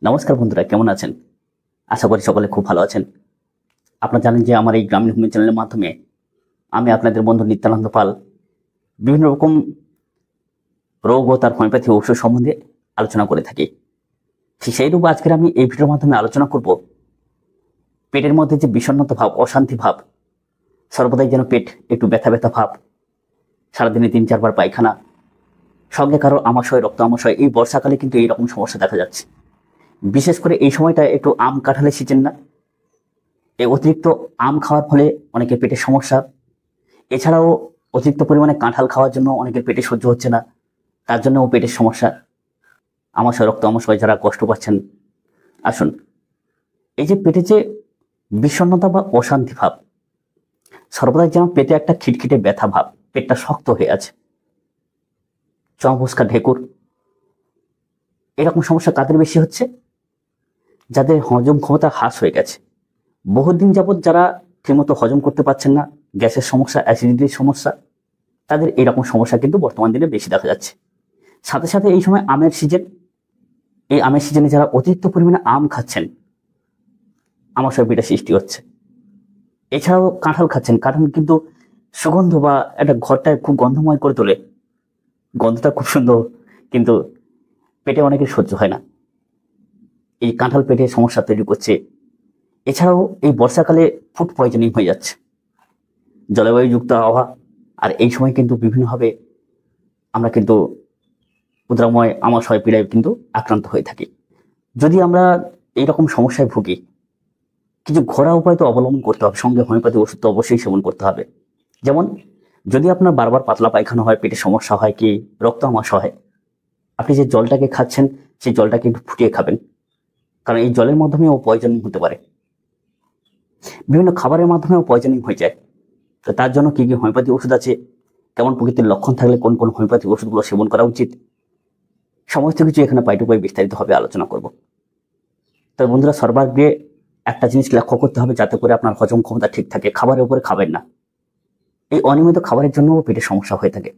নমস্কার বন্ধুরা, কেমন আছেন? আশা করি সকলে খুব ভালো আছেন। আপনারা জানেন যে আমার এই গ্রামীণ হোমিও চ্যানেলের মাধ্যমে আমি আপনাদের বন্ধু নিত্যানন্দ পাল বিভিন্ন রকম রোগ ও তার হোমিওপ্যাথি ঔষধ সম্বন্ধে আলোচনা করে থাকি। ঠিক সেইরূপ আজকের আমি এই ভিডিওর মাধ্যমে আলোচনা করব পেটের মধ্যে যে বিষণ্ণতা ভাব, অশান্তি ভাব, সর্বদাই যেন পেট একটু ব্যথা ব্যথা ভাব, সারাদিনে 3-4 বার পায়খানা, সঙ্গে কারো আমাশয়, রক্ত আমাশয়, এই বর্ষাকালে কিন্তু এইরকম সমস্যা দেখা যাচ্ছে। বিশেষ করে এই সময়টা একটু আম কাঁঠালের সিজন না, এই অতিরিক্ত আম খাওয়ার ফলে অনেকের পেটের সমস্যা, এছাড়াও অতিরিক্ত পরিমাণে কাঁঠাল খাওয়ার জন্য অনেকের পেটে সহ্য হচ্ছে না, তার জন্যও পেটের সমস্যা, আমাশয়, রক্ত আমাশয় যারা কষ্ট পাচ্ছেন। আসুন, এই যে পেটে যে বিষণ্ণতা বা অশান্তি ভাব, সর্বদাই যেন পেটে একটা খিটখিটে ব্যথা ভাব, পেটটা শক্ত হয়ে আছে, চমবুসকা ঢেকুর, এরকম সমস্যা কাদের বেশি হচ্ছে? যাদের হজম ক্ষমতা হ্রাস হয়ে গেছে, বহুদিন যাবৎ যারা ঠিকমতো হজম করতে পারছেন না, গ্যাসের সমস্যা, অ্যাসিডিটির সমস্যা, তাদের এরকম সমস্যা কিন্তু বর্তমান দিনে বেশি দেখা যাচ্ছে। সাথে সাথে এই সময় আমের সিজন, এই আমের সিজনে যারা অতিরিক্ত পরিমাণে আম খাচ্ছেন, আমাশয় পিঠা সৃষ্টি হচ্ছে। এছাড়াও কাঁঠাল খাচ্ছেন, কাঁঠাল কিন্তু সুগন্ধ বা একটা ঘরটায় খুব গন্ধময় করে তোলে, গন্ধটা খুব সুন্দর, কিন্তু পেটে অনেকের সহ্য হয় না, এই কাঁঠাল পেটে সমস্যা তৈরি করছে। এছাড়াও এই বর্ষাকালে ফুড পয়জনিং হয়ে যাচ্ছে, জলবায়ুযুক্ত আবহাওয়া, আর এই সময় কিন্তু বিভিন্নভাবে আমরা কিন্তু উদ্রাময় আমাশয় পীড়ায় কিন্তু আক্রান্ত হয়ে থাকি। যদি আমরা এইরকম সমস্যায় ভুগি, কিছু ঘরোয়া উপায় তো অবলম্বন করতে হবে, সঙ্গে হোমিওপ্যাথি ওষুধ তো অবশ্যই সেবন করতে হবে। যেমন যদি আপনার বারবার পাতলা পায়খানা হয়, পেটে সমস্যা হয়, কি রক্ত আমাশয় হয়, আপনি যে জলটাকে খাচ্ছেন সেই জলটাকে একটু ফুটিয়ে খাবেন, কারণ এই জলের মাধ্যমেও পয়জনিং হতে পারে, বিভিন্ন খাবারের মাধ্যমেও পয়জনিং হয়ে যায়। তো তার জন্য কি কি হোমিওপ্যাথি ওষুধ আছে, কেমন প্রকৃতির লক্ষণ থাকলে কোন কোন হোমিওপ্যাথি ওষুধগুলো সেবন করা উচিত, সমস্ত কিছু এখানে পাই টু পাই বিস্তারিতভাবে আলোচনা করব। তবে বন্ধুরা, সর্বাগ্রে একটা জিনিস লক্ষ্য করতে হবে, যাতে করে আপনার হজম ক্ষমতা ঠিক থাকে। খাবারের উপরে খাবেন না, এই অনিয়মিত খাবারের জন্য পেটের সমস্যা হয়ে থাকে।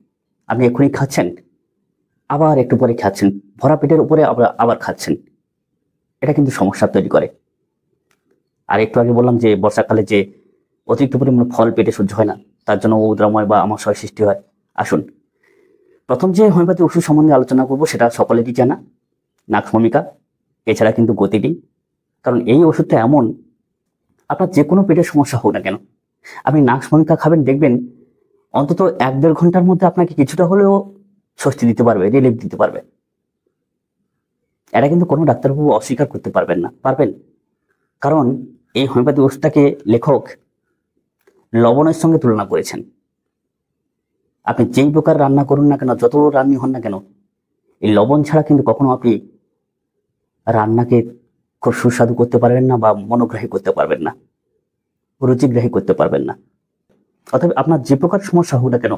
আপনি এক্ষুনি খাচ্ছেন, আবার একটু পরে খাচ্ছেন, ভরা পেটের উপরে আবার খাচ্ছেন, এটা কিন্তু সমস্যা তৈরি করে। আর একটু আগে বললাম যে বর্ষাকালে যে অতিরিক্ত পরিমাণে ফল পেটে সহ্য হয় না, তার জন্য উদ্রাময় বা আমাশয় সৃষ্টি হয়। আসুন, প্রথম যে হোমিওপ্যাথি ওষুধ সম্বন্ধে আলোচনা করব সেটা সকলেরই জানা, নাক্স ভূমিকা, এছাড়া কিন্তু গতিডিন। কারণ এই ওষুধটা এমন, আপনার যে কোনো পেটের সমস্যা হোক না কেন, আপনি নাক্স ভূমিকা খাবেন, দেখবেন অন্তত 1-1.5 ঘন্টার মধ্যে আপনাকে কিছুটা হলেও স্বস্তি দিতে পারবে, রিলিফ দিতে পারবে। এটা কিন্তু কোনো ডাক্তারবাবু অস্বীকার করতে পারবেন না, পারবেন? কারণ এই হোমিওপ্যাথি ওষুধটাকে লেখক লবণের সঙ্গে তুলনা করেছেন। আপনি যেই প্রকার রান্না করুন না কেন, যত রান্নি হন না কেন, এই লবণ ছাড়া কিন্তু কখনো আপনি রান্নাকে খুব সুস্বাদু করতে পারবেন না, বা মনোগ্রাহী করতে পারবেন না, রুচিগ্রাহী করতে পারবেন না। অতএব আপনার যে প্রকার সমস্যা হোক না কেন,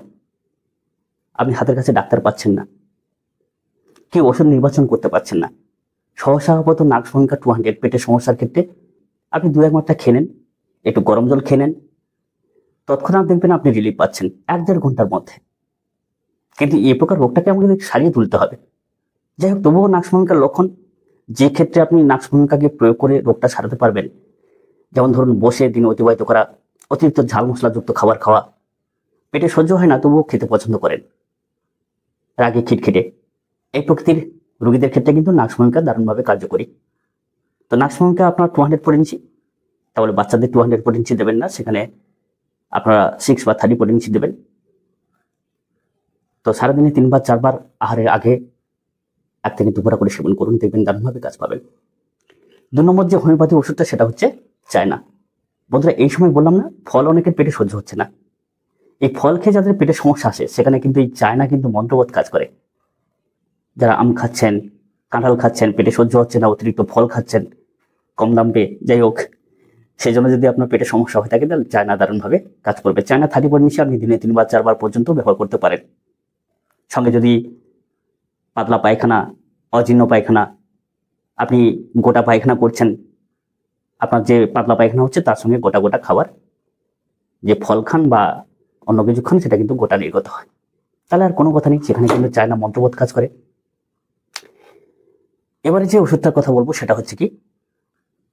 আপনি হাতের কাছে ডাক্তার পাচ্ছেন না, কি ওষুধ নির্বাচন করতে পারছেন না, সহসাহপত নাক্স ভূমিকা 200 পেটের সমস্যার ক্ষেত্রে আপনি 2-1 মাত্রা খেয়ে নেন, একটু গরম জল খেয়ে নেন, তৎক্ষণাৎ দেখবেন আপনি রিলিফ পাচ্ছেন 1-1.5 ঘন্টার মধ্যে। কিন্তু এই প্রকার রোগটাকে আমাদের সারিয়ে তুলতে হবে। যাই হোক, তবুও নাক্স ভূমিকার লক্ষণ, যে ক্ষেত্রে আপনি নাক্স ভূমিকাকে প্রয়োগ করে রোগটা সারাতে পারবেন, যেমন ধরুন বসে দিন অতিবাহিত করা, অতিরিক্ত ঝাল মশলাযুক্ত খাবার খাওয়া, পেটে সহ্য হয় না তবুও খেতে পছন্দ করেন, রাগে খিটখিটে, এই প্রকৃতির রোগীদের ক্ষেত্রে কিন্তু নাক্স ভূমিকা দারুণভাবে কার্যকরী। তো নাক্স ভূমিকা আপনার 200 পটেন্সি, তাহলে বাচ্চাদের 200 পটেন্সি দেবেন না, সেখানে আপনারা 6 বা 30 পটেন্সি দেবেন। তো সারাদিনে 3-4 বার আহারের আগে 1 থেকে 2 ফোঁটা করে সেবন করুন, দেখবেন দারুণভাবে কাজ পাবেন। 2 নম্বর যে হোমিওপ্যাথি ওষুধটা সেটা হচ্ছে চায়না। বন্ধুরা, এই সময় বললাম না, ফল অনেকের পেটে সহ্য হচ্ছে না, এই ফল খেয়ে যাদের পেটে সমস্যা আসে, সেখানে কিন্তু এই চায়না কিন্তু মন্ত্রবৎ কাজ করে। যারা আম খাচ্ছেন, কাঁঠাল খাচ্ছেন, পেটে সহ্য হচ্ছে না, অতিরিক্ত ফল খাচ্ছেন কম দাম পেয়ে, যাই হোক, সেই জন্য যদি আপনার পেটে সমস্যা হয়ে থাকে, তাহলে চায়না দারুণভাবে কাজ করবে। চায়না 30 পটেন্সি আপনি দিনে 3-4 বার পর্যন্ত ব্যবহার করতে পারেন। সঙ্গে যদি পাতলা পায়খানা, অজীর্ণ পায়খানা, আপনি গোটা পায়খানা করছেন, আপনার যে পাতলা পায়খানা হচ্ছে তার সঙ্গে গোটা গোটা খাবার, যে ফল খান বা অন্য কিছু খান, সেটা কিন্তু গোটা নির্গত হয়, তাহলে আর কোনো কথা নেই, সেখানে কিন্তু চায়না মন্ত্রবোধ কাজ করে। এবারে যে ওষুধটার কথা বলবো সেটা হচ্ছে কি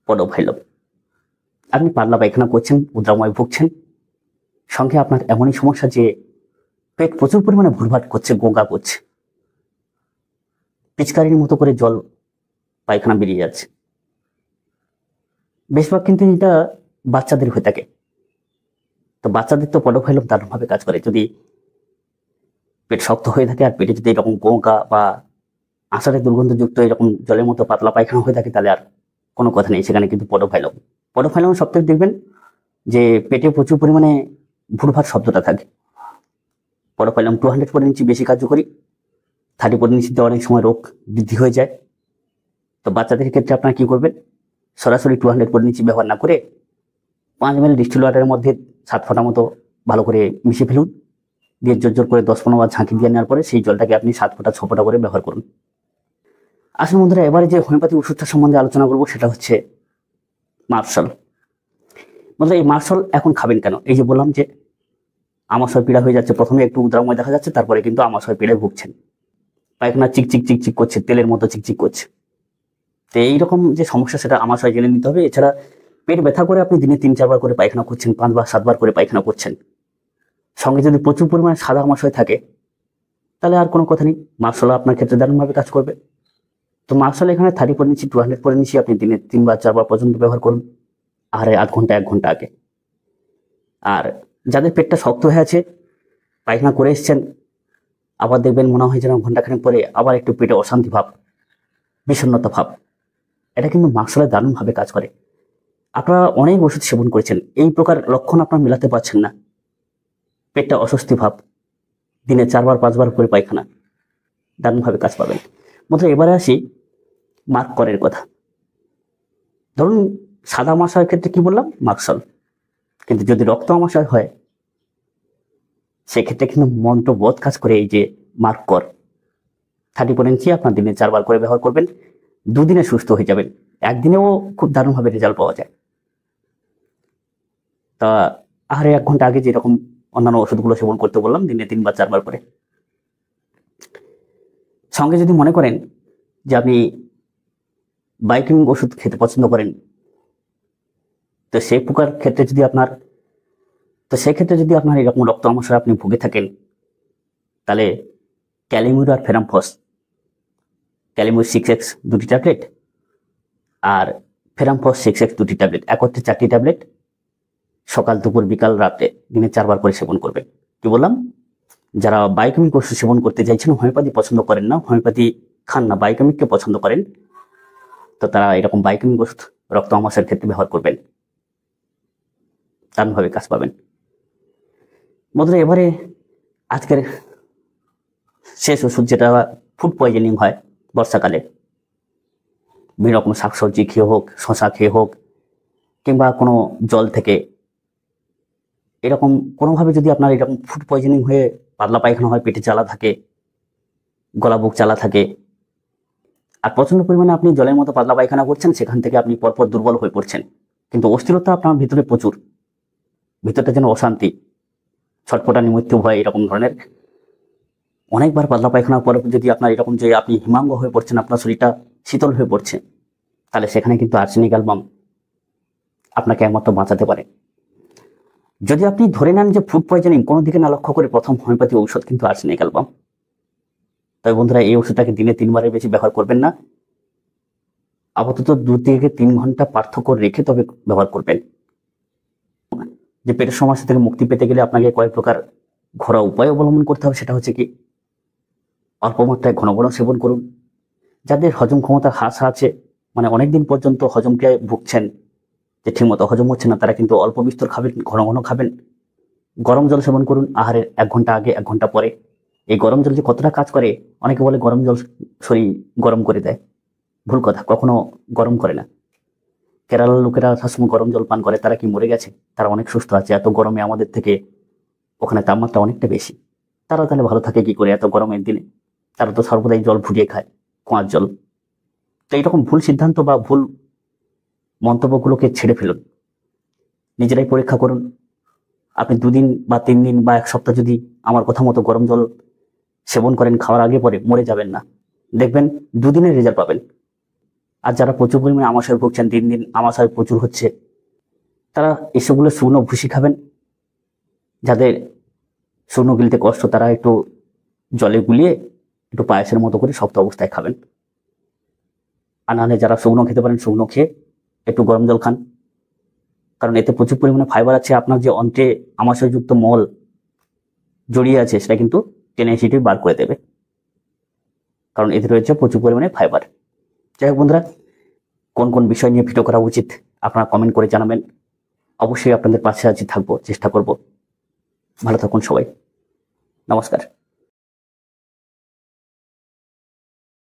পডোভাইলম। আপনি পাতলা পায়খানা করছেন, উদ্রাময় ভুগছেন, সঙ্গে আপনার এমনই সমস্যা যে পেট প্রচুর পরিমাণে ভুলভাট করছে, গোগা করছে, পিচকারির মতো করে জল পায়খানা বেরিয়ে যাচ্ছে। বেশিরভাগ কিন্তু এটা বাচ্চাদের হয়ে থাকে। তো বাচ্চাদের তো পডোভাইলম দারুণভাবে কাজ করে। যদি পেট শক্ত হয়ে থাকে আর পেটে যদি এরকম গোগা বা আষাঢ়ে দুর্গন্ধযুক্ত এরকম জলের মতো পাতলা পায়খানা হয়ে থাকে, তাহলে আর কোনো কথা নেই, সেখানে কিন্তু পডোভাইলম সবথেকে দেখবেন যে পেটে প্রচুর পরিমাণে ভুলভাট শব্দটা থাকে। পডোভাইলম 200 পর ইঞ্চি বেশি কার্যকরী, 30 পর ইঞ্চিতে অনেক সময় রোগ বৃদ্ধি হয়ে যায়। তো বাচ্চাদের ক্ষেত্রে আপনারা কি করবেন, সরাসরি 200 পর ইঞ্চি ব্যবহার না করে 5 ml ডিস্টিল ওয়াটারের মধ্যে 7 ফোঁটা মতো ভালো করে মিশিয়ে ফেলুন, দিয়ে জোর করে 10-15 বার ঝাঁকি দিয়ে নেওয়ার পরে সেই জলটাকে আপনি 7 ফোঁটা 6 ফোঁটা করে ব্যবহার করুন। আসলে বন্ধুরা, এবারে যে হোমিওপ্যাথি ওষুধটা সম্বন্ধে আলোচনা করবো সেটা হচ্ছে মার্শাল। বন্ধুরা, এই মার্শাল এখন খাবেন কেন? এই যে বললাম যে আমাশয় পীড়া হয়ে যাচ্ছে, প্রথমে একটু উদ্রাময় দেখা যাচ্ছে, তারপরে কিন্তু আমাশয় পীড়ায় ভুগছেন, পায়খানা চিকচিক চিকচিক করছে, তেলের মতো চিকচিক করছে। তো এইরকম যে সমস্যা সেটা আমাশয় জেনে নিতে হবে। এছাড়া পেট ব্যথা করে আপনি দিনে 3-4 বার করে পায়খানা করছেন, 5 বার 7 বার করে পায়খানা করছেন, সঙ্গে যদি প্রচুর পরিমাণে সাদা আমাশয় থাকে, তাহলে আর কোনো কথা নেই, মার্শাল আপনার ক্ষেত্রে দারুণভাবে কাজ করবে। তো মার্শাল এখানে 30 পর ইঞ্চি 200 পর ইঞ্চি আপনি দিনে 3-4 বার পর্যন্ত ব্যবহার করুন, আহারে আধ ঘন্টা 1 ঘন্টা আগে। আর যাদের পেটটা শক্ত হয়ে আছে, পায়খানা করে এসছেন, আবার দেখবেন মনে হয় যেন ঘন্টাখানেক পরে আবার একটু পেটে অশান্তি ভাব, বিষণ্ণতা ভাব, এটা কিন্তু মার্শালে দারুণভাবে কাজ করে। আপনারা অনেক ওষুধ সেবন করেছেন, এই প্রকার লক্ষণ আপনারা মেলাতে পারছেন না, পেটটা অস্বস্তি ভাব, দিনে 4 বার 5 বার করে পায়খানা, দারুণভাবে কাজ পাবেন। বন্ধুরা, এবারে আসি মার্ক করের কথা। ধরুন সাদা আমাশয়ের ক্ষেত্রে কি বললাম, মার্শাল, কিন্তু যদি রক্ত আমাশয় হয় সেক্ষেত্রে কিন্তু মন্ত্রবোধ কাজ করে এই যে মার্ক কর। 30 পর ইঞ্চি আপনার দিনে 4 বার করে ব্যবহার করবেন, 2 দিনে সুস্থ হয়ে যাবেন, একদিনেও খুব দারুণভাবে রেজাল্ট পাওয়া যায়। তা আহারে 1 ঘন্টা আগে যেরকম অন্যান্য ওষুধগুলো সেবন করতে বললাম, দিনে 3 বা 4 বার করে। সঙ্গে যদি মনে করেন যে আপনি বাইকিং ওষুধ খেতে পছন্দ করেন, তো সেই প্রকার ক্ষেত্রে যদি আপনার সেক্ষেত্রে যদি আপনার এরকম রক্ত আমাশয় আপনি ভুগে থাকেন, তাহলে ক্যালিমিউর আর ফেরামফস, ক্যালিমিউর 6x 2টি ট্যাবলেট আর ফেরামফস 6x 2টি ট্যাবলেট, একত্রে 4টি ট্যাবলেট সকাল দুপুর বিকাল রাতে দিনে 4 বার করে সেবন করবেন। কি বললাম, যারা বায়োকেমিক ওষুধ সেবন করতে চাইছেন, হোমিওপ্যাথি পছন্দ করেন না, হোমিওপ্যাথি খান না, বায়োকেমিককে পছন্দ করেন, তো তারা এরকম বায়োকেমিক ওষুধ রক্ত আমাশয়ের ক্ষেত্রে ব্যবহার করবেন, দারুণভাবে কাজ পাবেন। বন্ধুরা, এবারে আজকের শেষ ওষুধ, যেটা ফুড পয়জনিং হয় বর্ষাকালে, বিভিন্ন রকম শাকসবজি খেয়ে হোক, শশা খেয়ে হোক, কিংবা কোনো জল থেকে, এরকম কোনোভাবে যদি আপনার এরকম ফুড পয়জনিং হয়ে পাতলা পায়খানা হয়, পেটে জ্বালা থাকে, গলা বুক জ্বালা থাকে, আর প্রচন্ড পরিমাণে আপনি জলের মতো পাতলা পায়খানা করছেন, সেখান থেকে আপনি পরপর দুর্বল হয়ে পড়ছেন, কিন্তু অস্থিরতা আপনার ভিতরে প্রচুর, ভিতরটা যেন অশান্তি, ছটপটানি, মৃত্যু ভয়, এরকম ধরনের অনেকবার পাতলা পায়খানার পরে যদি আপনার এরকম যে আপনি হিমাঙ্গ হয়ে পড়ছেন, আপনার শরীরটা শীতল হয়ে পড়ছে, তাহলে সেখানে কিন্তু আর্সেনিক অ্যালবাম আপনাকে একমাত্র বাঁচাতে পারে। যদি আপনি ধরে নেন যে ফুড পয়জনিং, কোনো দিকে না লক্ষ্য করে প্রথম হোমিওপ্যাথি ঔষধ কিন্তু আর্সেনিক অ্যালবাম। তবে বন্ধুরা, এই ওষুধটাকে দিনে 3 বারের বেশি ব্যবহার করবেন না, আপাতত 2 থেকে 3 ঘন্টা পার্থক্য রেখে তবে ব্যবহার করবেন। যে পেটের সমস্যা থেকে মুক্তি পেতে গেলে আপনাকে কয়েক প্রকার ঘরোয়া উপায় অবলম্বন করতে হবে। সেটা হচ্ছে কি, অল্প মাত্রায় ঘন ঘন সেবন করুন। যাদের হজম ক্ষমতা হ্রাস আছে, মানে অনেকদিন পর্যন্ত হজম ক্রিয়ায় ভুগছেন, যে ঠিকমতো হজম হচ্ছে না, তারা কিন্তু অল্প বিস্তর খাবেন, ঘন ঘন খাবেন। গরম জল সেবন করুন আহারের 1 ঘন্টা আগে, 1 ঘন্টা পরে। এই গরম জল যে কতটা কাজ করে, অনেকে বলে গরম জল শরীর গরম করে দেয়, ভুল কথা, কখনো গরম করে না। কেরালার লোকেরা সবসময় গরম জল পান করে, তারা কি মরে গেছে? তারা অনেক সুস্থ আছে। এত গরমে আমাদের থেকে ওখানে তাপমাত্রা অনেকটা বেশি, তারা তাহলে ভালো থাকে কি করে এত গরমের দিনে? তারা তো সর্বদাই জল ফুটিয়ে খায়, কুয়ার জল। তো এইরকম ভুল সিদ্ধান্ত বা ভুল মন্তব্যগুলোকে ছেড়ে ফেলুন, নিজেরাই পরীক্ষা করুন। আপনি 2 দিন বা 3 দিন বা 1 সপ্তাহ যদি আমার কথা মতো গরম জল সেবন করেন, খাওয়ার আগে পরে মরে যাবেন না, দেখবেন 2 দিনের রেজাল্ট পাবেন। আর যারা প্রচুর পরিমাণে আমাশয় ভুগছেন, দিন দিন আমাশয় প্রচুর হচ্ছে, তারা এসবগুলো শুকনো ভুসি খাবেন। যাদের শুকনো গিলতে কষ্ট তারা একটু জলে গুলিয়ে একটু পায়েসের মতো করে শক্ত অবস্থায় খাবেন। আর নাহলে যারা শুকনো খেতে পারেন, শুকনো খেয়ে একটু গরম জল খান, কারণ এতে প্রচুর পরিমাণে ফাইবার আছে। আপনার যে অন্ত্রে আমাশয়যুক্ত মল জড়িয়ে আছে সেটা কিন্তু টেনে হিসেবে বার করে দেবে, কারণ এতে রয়েছে প্রচুর পরিমাণে ফাইবার। যাই হোক বন্ধুরা, কোন কোন বিষয় নিয়ে ভিডিও করা উচিত আপনারা কমেন্ট করে জানাবেন। অবশ্যই আপনাদের পাশে আছি, থাকবো, চেষ্টা করব। ভালো থাকুন সবাই, নমস্কার।